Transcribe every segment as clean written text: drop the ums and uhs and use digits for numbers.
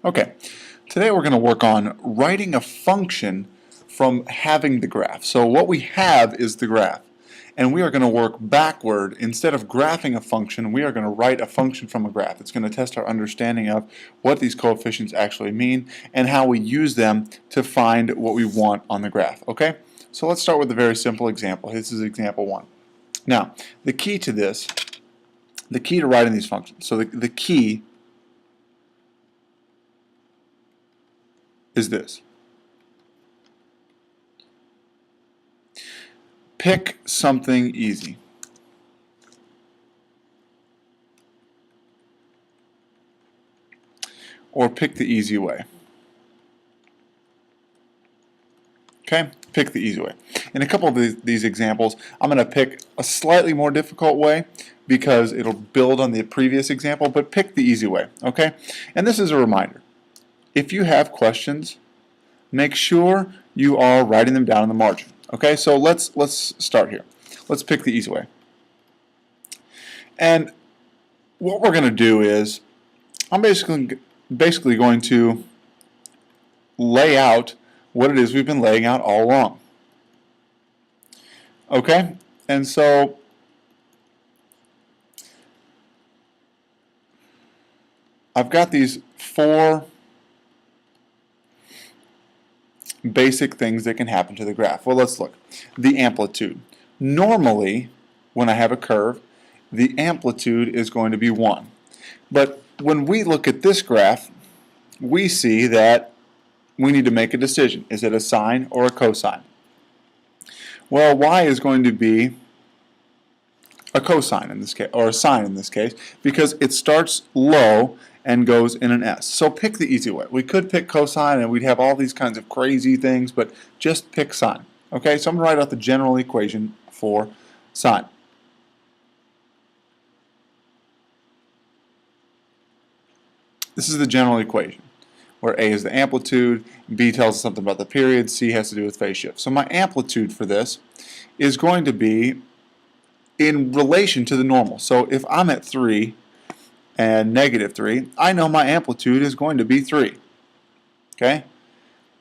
Okay, today we're going to work on writing a function from having the graph. So what we have is the graph, and we are going to work backward. Instead of graphing a function, we are going to write a function from a graph. It's going to test our understanding of what these coefficients actually mean and how we use them to find what we want on the graph. Okay, so let's start with a very simple example. This is example 1. Now, the key to this, the key to writing these functions, so the key is this. Pick something easy. Or pick the easy way. Okay, pick the easy way. In a couple of these examples, I'm going to pick a slightly more difficult way because it'll build on the previous example, but pick the easy way, okay? And this is a reminder. If you have questions, make sure you are writing them down in the margin. Okay, so let's start here. Let's pick the easy way. And what we're going to do is I'm basically going to lay out what it is we've been laying out all along. Okay, and so I've got these 4 basic things that can happen to the graph. Well, let's look. The amplitude. Normally, when I have a curve, the amplitude is going to be 1. But when we look at this graph, we see that we need to make a decision. Is it a sine or a cosine? Well, y is going to be a cosine in this case, or a sine in this case, because it starts low and goes in an S. So pick the easy way. We could pick cosine and we'd have all these kinds of crazy things, but just pick sine. Okay, so I'm going to write out the general equation for sine. This is the general equation, where A is the amplitude, B tells us something about the period, C has to do with phase shift. So my amplitude for this is going to be in relation to the normal. So if I'm at 3 and -3, I know my amplitude is going to be 3. Okay?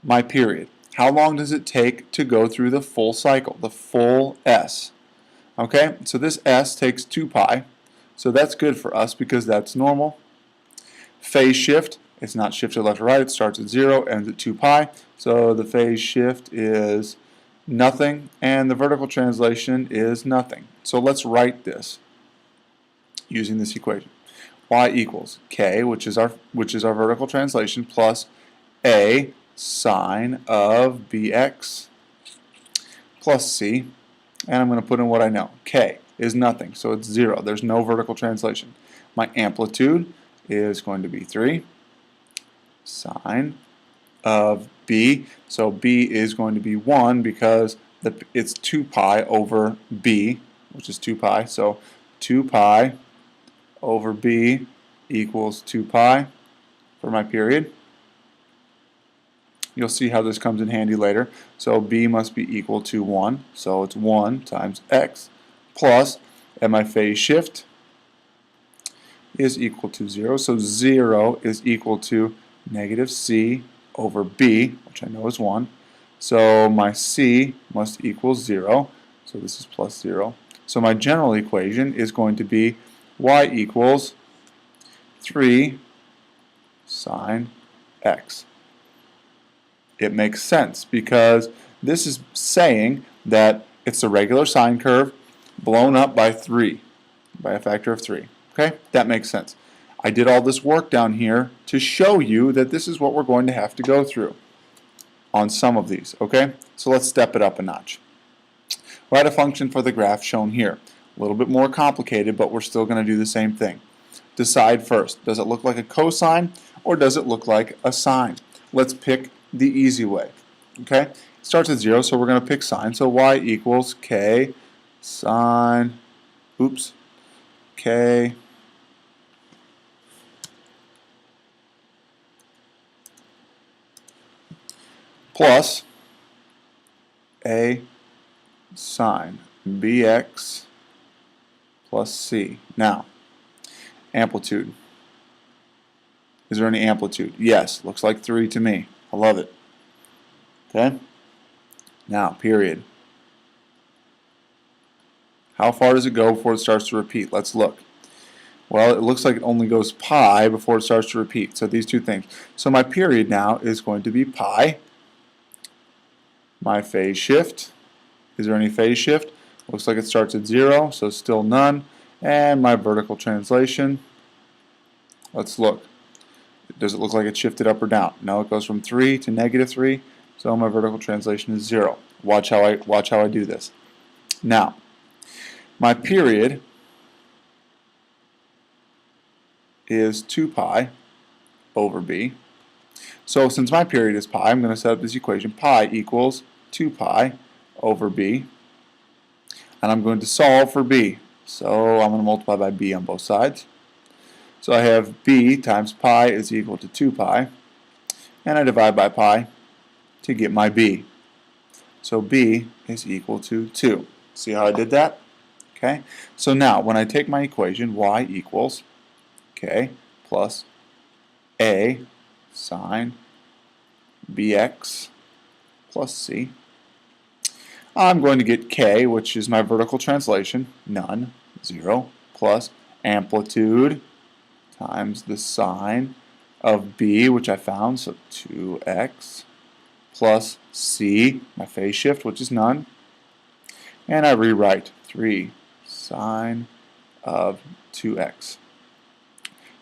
My period. How long does it take to go through the full cycle, the full S? Okay? So this S takes 2 pi. So that's good for us because that's normal. Phase shift, it's not shifted left or right, it starts at 0, ends at 2 pi. So the phase shift is nothing, and the vertical translation is nothing. So let's write this using this equation. Y equals k, which is our vertical translation, plus a sine of bx plus c, and I'm going to put in what I know. K is nothing, so it's 0. There's no vertical translation. My amplitude is going to be 3 sine of b, so b is going to be 1 because it's 2 pi over b, which is 2 pi, so 2 pi over b equals 2 pi for my period. You'll see how this comes in handy later. So b must be equal to 1, so it's 1 times x plus, and my phase shift is equal to 0, so 0 is equal to negative c over b, which I know is 1. So my c must equal 0, so this is plus 0. So my general equation is going to be y equals 3 sine x. It makes sense because this is saying that it's a regular sine curve blown up by 3, by a factor of 3. Okay, that makes sense. I did all this work down here to show you that this is what we're going to have to go through on some of these. Okay, so let's step it up a notch. Write a function for the graph shown here. A little bit more complicated, but we're still going to do the same thing. Decide first, does it look like a cosine or does it look like a sine? Let's pick the easy way. Okay, it starts at 0, so we're going to pick sine. So y equals k sine, k plus a sine bx plus c. Now, amplitude. Is there any amplitude? Yes, looks like 3 to me. I love it. Okay? Now, period. How far does it go before it starts to repeat? Let's look. Well, it looks like it only goes pi before it starts to repeat. So these two things. So my period now is going to be pi. My phase shift. Is there any phase shift? Looks like it starts at 0, so still none. And my vertical translation. Let's look. Does it look like it shifted up or down? No, it goes from 3 to -3. So my vertical translation is 0. Watch how I do this. Now, my period is 2 pi over b. So since my period is pi, I'm going to set up this equation. Pi equals 2 pi over b. And I'm going to solve for b. So I'm going to multiply by b on both sides. So I have b times pi is equal to 2 pi. And I divide by pi to get my b. So b is equal to 2. See how I did that? Okay. So now when I take my equation, y equals plus a sine bx plus c. I'm going to get k, which is my vertical translation, none, 0, plus amplitude times the sine of b, which I found, so 2x, plus c, my phase shift, which is none, and I rewrite 3 sine of 2x.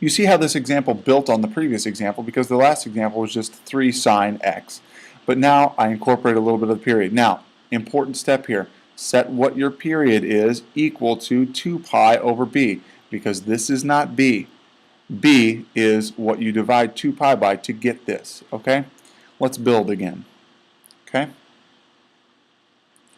You see how this example built on the previous example, because the last example was just 3 sine x. But now I incorporate a little bit of the period. Now, important step here. Set what your period is equal to 2 pi over b, because this is not b. b is what you divide 2 pi by to get this. Okay? Let's build again. Okay?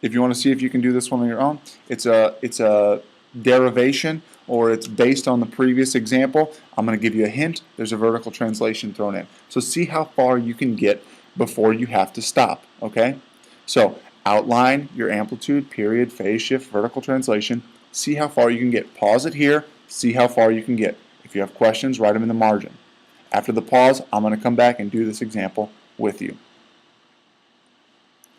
If you want to see if you can do this one on your own, it's a derivation, or it's based on the previous example. I'm going to give you a hint. There's a vertical translation thrown in. So see how far you can get before you have to stop. Okay? So outline your amplitude, period, phase shift, vertical translation. See how far you can get. Pause it here. See how far you can get. If you have questions, write them in the margin. After the pause, I'm going to come back and do this example with you.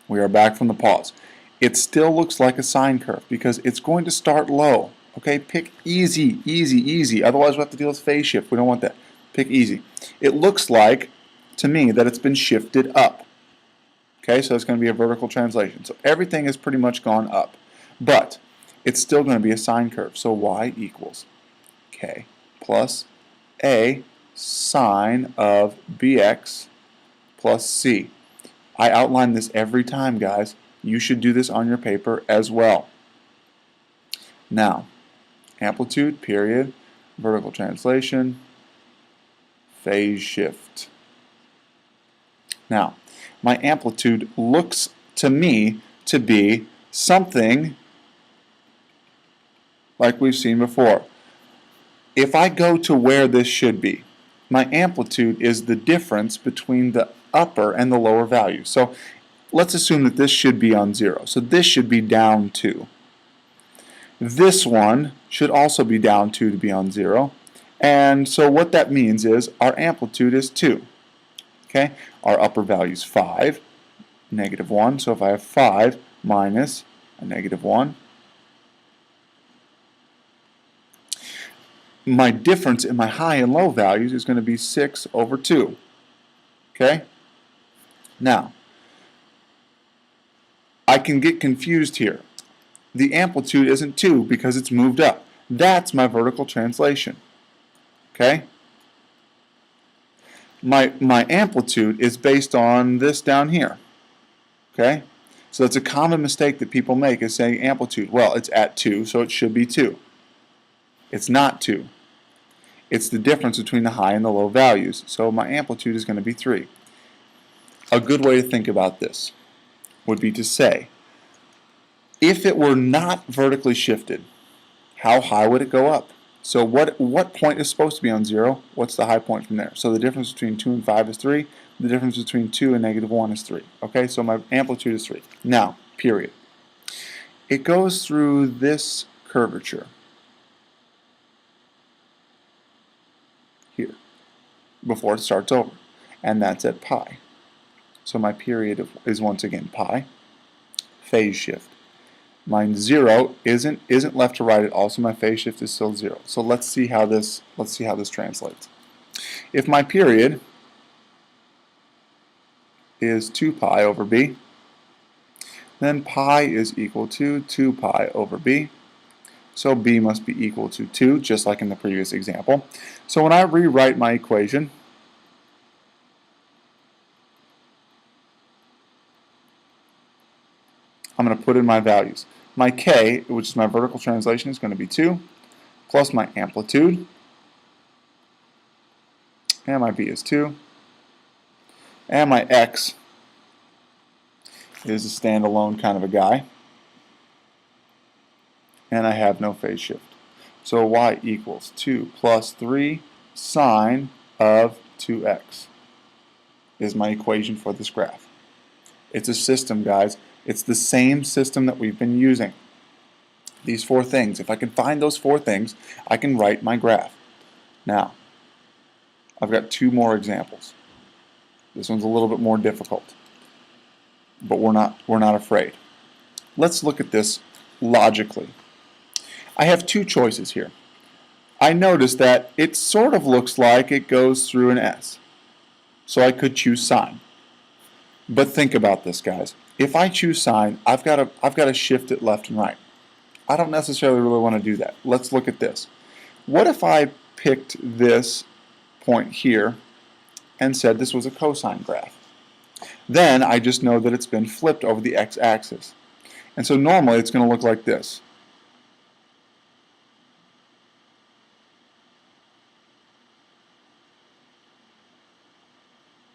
We are back from the pause. It still looks like a sine curve because it's going to start low. Okay, pick easy, easy, easy. Otherwise, we'll have to deal with phase shift. We don't want that. Pick easy. It looks like, to me, that it's been shifted up. Okay, so it's going to be a vertical translation. So everything has pretty much gone up. But it's still going to be a sine curve. So y equals k plus a sine of bx plus c. I outline this every time, guys. You should do this on your paper as well. Now, amplitude, period, vertical translation, phase shift. Now, my amplitude looks to me to be something like we've seen before. If I go to where this should be, my amplitude is the difference between the upper and the lower value. So let's assume that this should be on 0. So this should be down 2. This one should also be down 2 to be on 0. And so what that means is our amplitude is 2. Okay? Our upper value is 5, -1. So if I have 5 minus a -1, my difference in my high and low values is going to be 6 over 2. Okay? Now, I can get confused here. The amplitude isn't 2 because it's moved up. That's my vertical translation. Okay? My amplitude is based on this down here. Okay? So that's a common mistake that people make, is saying amplitude. Well, it's at 2, so it should be 2. It's not 2. It's the difference between the high and the low values. So my amplitude is going to be 3. A good way to think about this would be to say, if it were not vertically shifted, how high would it go up? So what point is supposed to be on 0? What's the high point from there? So the difference between 2 and 5 is 3. The difference between 2 and -1 is 3. Okay, so my amplitude is 3. Now, period. It goes through this curvature here. before it starts over, and that's at pi. So my period is once again pi. Phase shift. My 0 isn't left to right at all, so my phase shift is still 0. So let's see how this translates. If my period is 2 pi over b, then pi is equal to 2 pi over b. So b must be equal to 2, just like in the previous example. So when I rewrite my equation, I'm going to put in my values. My k, which is my vertical translation, is going to be 2, plus my amplitude, and my b is 2, and my x is a standalone kind of a guy, and I have no phase shift. So y equals 2 plus 3 sine of 2x is my equation for this graph. It's a system, guys. It's the same system that we've been using. These 4 things. If I can find those 4 things, I can write my graph. Now, I've got 2 more examples. This one's a little bit more difficult, but we're not afraid. Let's look at this logically. I have 2 choices here. I notice that it sort of looks like it goes through an S. So I could choose sine. But think about this, guys. If I choose sine, I've got to shift it left and right. I don't necessarily really want to do that. Let's look at this. What if I picked this point here and said this was a cosine graph? Then I just know that it's been flipped over the x-axis. And so normally it's going to look like this.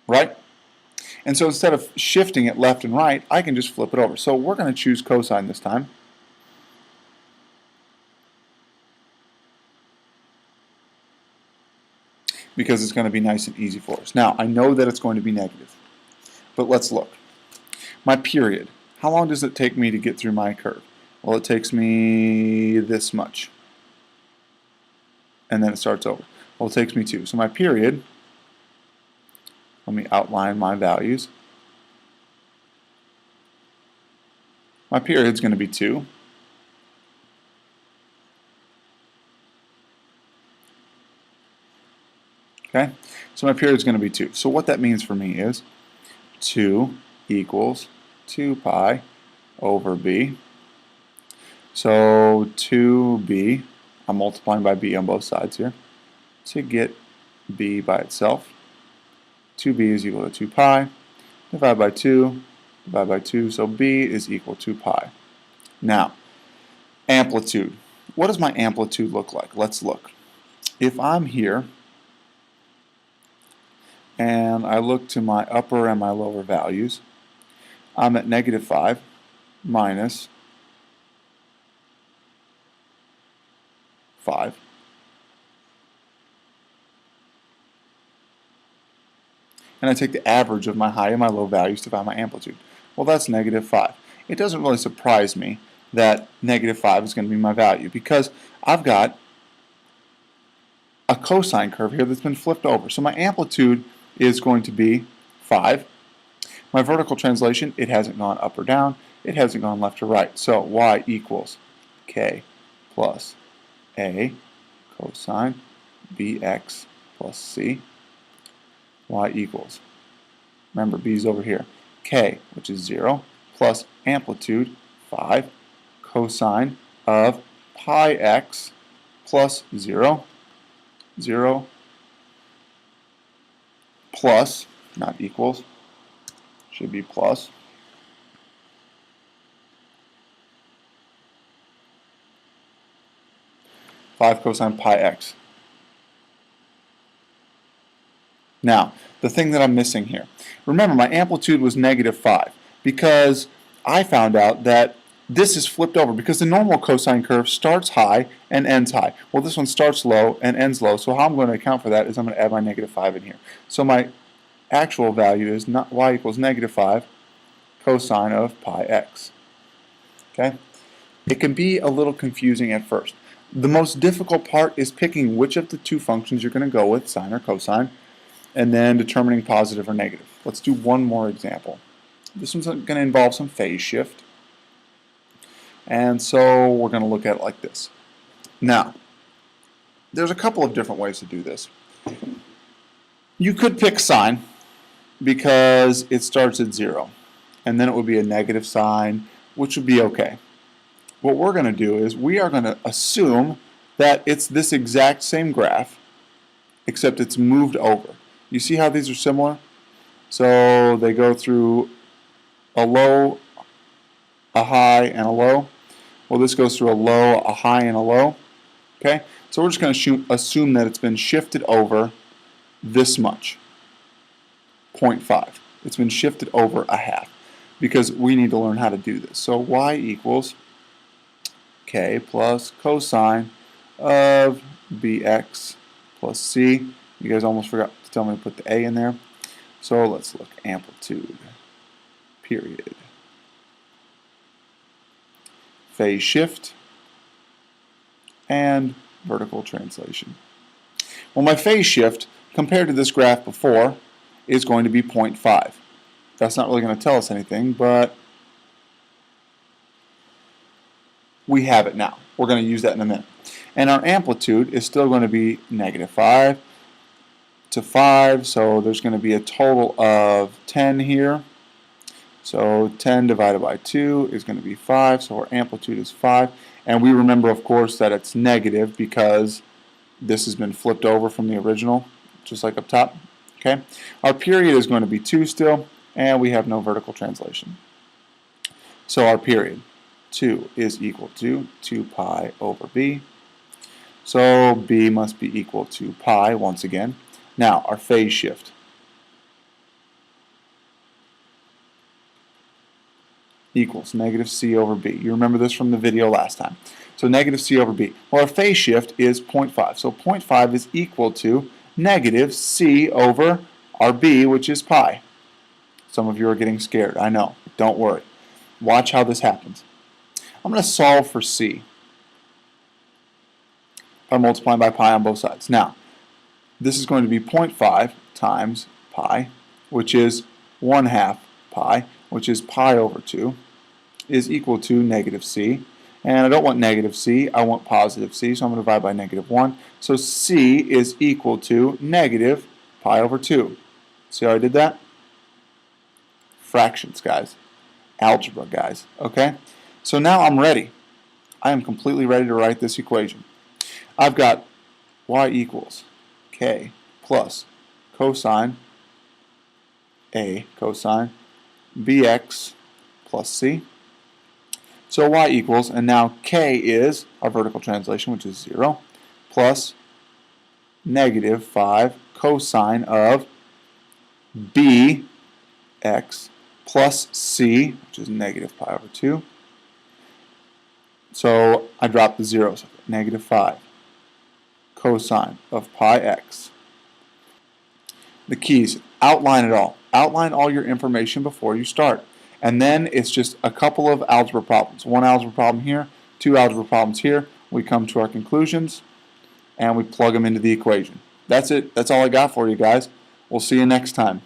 Right? And so instead of shifting it left and right, I can just flip it over. So we're going to choose cosine this time. Because it's going to be nice and easy for us. Now, I know that it's going to be negative. But let's look. My period. How long does it take me to get through my curve? Well, it takes me this much. And then it starts over. Well, it takes me 2. So my period, let me outline my values. My period is going to be 2. Okay, so my period is going to be 2. So what that means for me is 2 equals 2 pi over b. So 2b, I'm multiplying by b on both sides here to get b by itself. 2b is equal to 2 pi, divide by 2, so b is equal to pi. Now, amplitude. What does my amplitude look like? Let's look. If I'm here, and I look to my upper and my lower values, I'm at -5 minus 5. And I take the average of my high and my low values to find my amplitude. Well, that's -5. It doesn't really surprise me that -5 is going to be my value because I've got a cosine curve here that's been flipped over. So my amplitude is going to be 5. My vertical translation, it hasn't gone up or down. It hasn't gone left or right. So y equals k plus a cosine bx plus c. Y equals, remember b's over here, k, which is 0, plus amplitude, 5, cosine of pi x plus 0, 0, plus, not equals, should be plus, cosine pi x. Now, the thing that I'm missing here. Remember, my amplitude was -5 because I found out that this is flipped over because the normal cosine curve starts high and ends high. Well, this one starts low and ends low, so how I'm going to account for that is I'm going to add my -5 in here. So my actual value is not y equals -5 cosine of pi x. Okay? It can be a little confusing at first. The most difficult part is picking which of the 2 functions you're going to go with, sine or cosine. and then determining positive or negative. Let's do one more example. This one's going to involve some phase shift, and so we're going to look at it like this. Now, there's a couple of different ways to do this. You could pick sign because it starts at 0, and then it would be a negative sign, which would be okay. What we're going to do is we are going to assume that it's this exact same graph, except it's moved over. You see how these are similar? So they go through a low, a high, and a low. Well, this goes through a low, a high, and a low. Okay? So we're just going to assume that it's been shifted over this much, 0.5. It's been shifted over a half, because we need to learn how to do this. So y equals k plus cosine of bx plus c. You guys almost forgot to tell me to put the a in there. So let's look. Amplitude, period. Phase shift, and vertical translation. Well, my phase shift, compared to this graph before, is going to be 0.5. That's not really going to tell us anything, but we have it now. We're going to use that in a minute. And our amplitude is still going to be -5 to 5, so there's going to be a total of 10 here. So 10 divided by 2 is going to be 5, so our amplitude is 5. And we remember, of course, that it's negative because this has been flipped over from the original, just like up top. Okay. Our period is going to be 2 still, and we have no vertical translation. So our period, 2, is equal to 2 pi over b. So b must be equal to pi once again. Now, our phase shift equals -c over b. You remember this from the video last time. So -c over b. Well, our phase shift is 0.5. So 0.5 is equal to -c over our b, which is pi. Some of you are getting scared. I know. Don't worry. Watch how this happens. I'm going to solve for c by multiplying by pi on both sides. Now, this is going to be 0.5 times pi, which is 1/2 pi, which is pi over 2, is equal to -c. And I don't want -c, I want positive c, so I'm going to divide by -1. So c is equal to -pi over 2. See how I did that? Fractions, guys. Algebra, guys. Okay? So now I'm ready. I am completely ready to write this equation. I've got y equals k plus cosine bx plus c. So y equals, and now k is our vertical translation, which is 0, plus -5 cosine of bx plus c, which is -pi over 2. So I dropped the zeros. -5 cosine of pi x. The keys, outline it all. Outline all your information before you start. And then it's just a couple of algebra problems. One algebra problem here, 2 algebra problems here. We come to our conclusions, and we plug them into the equation. That's it. That's all I got for you guys. We'll see you next time.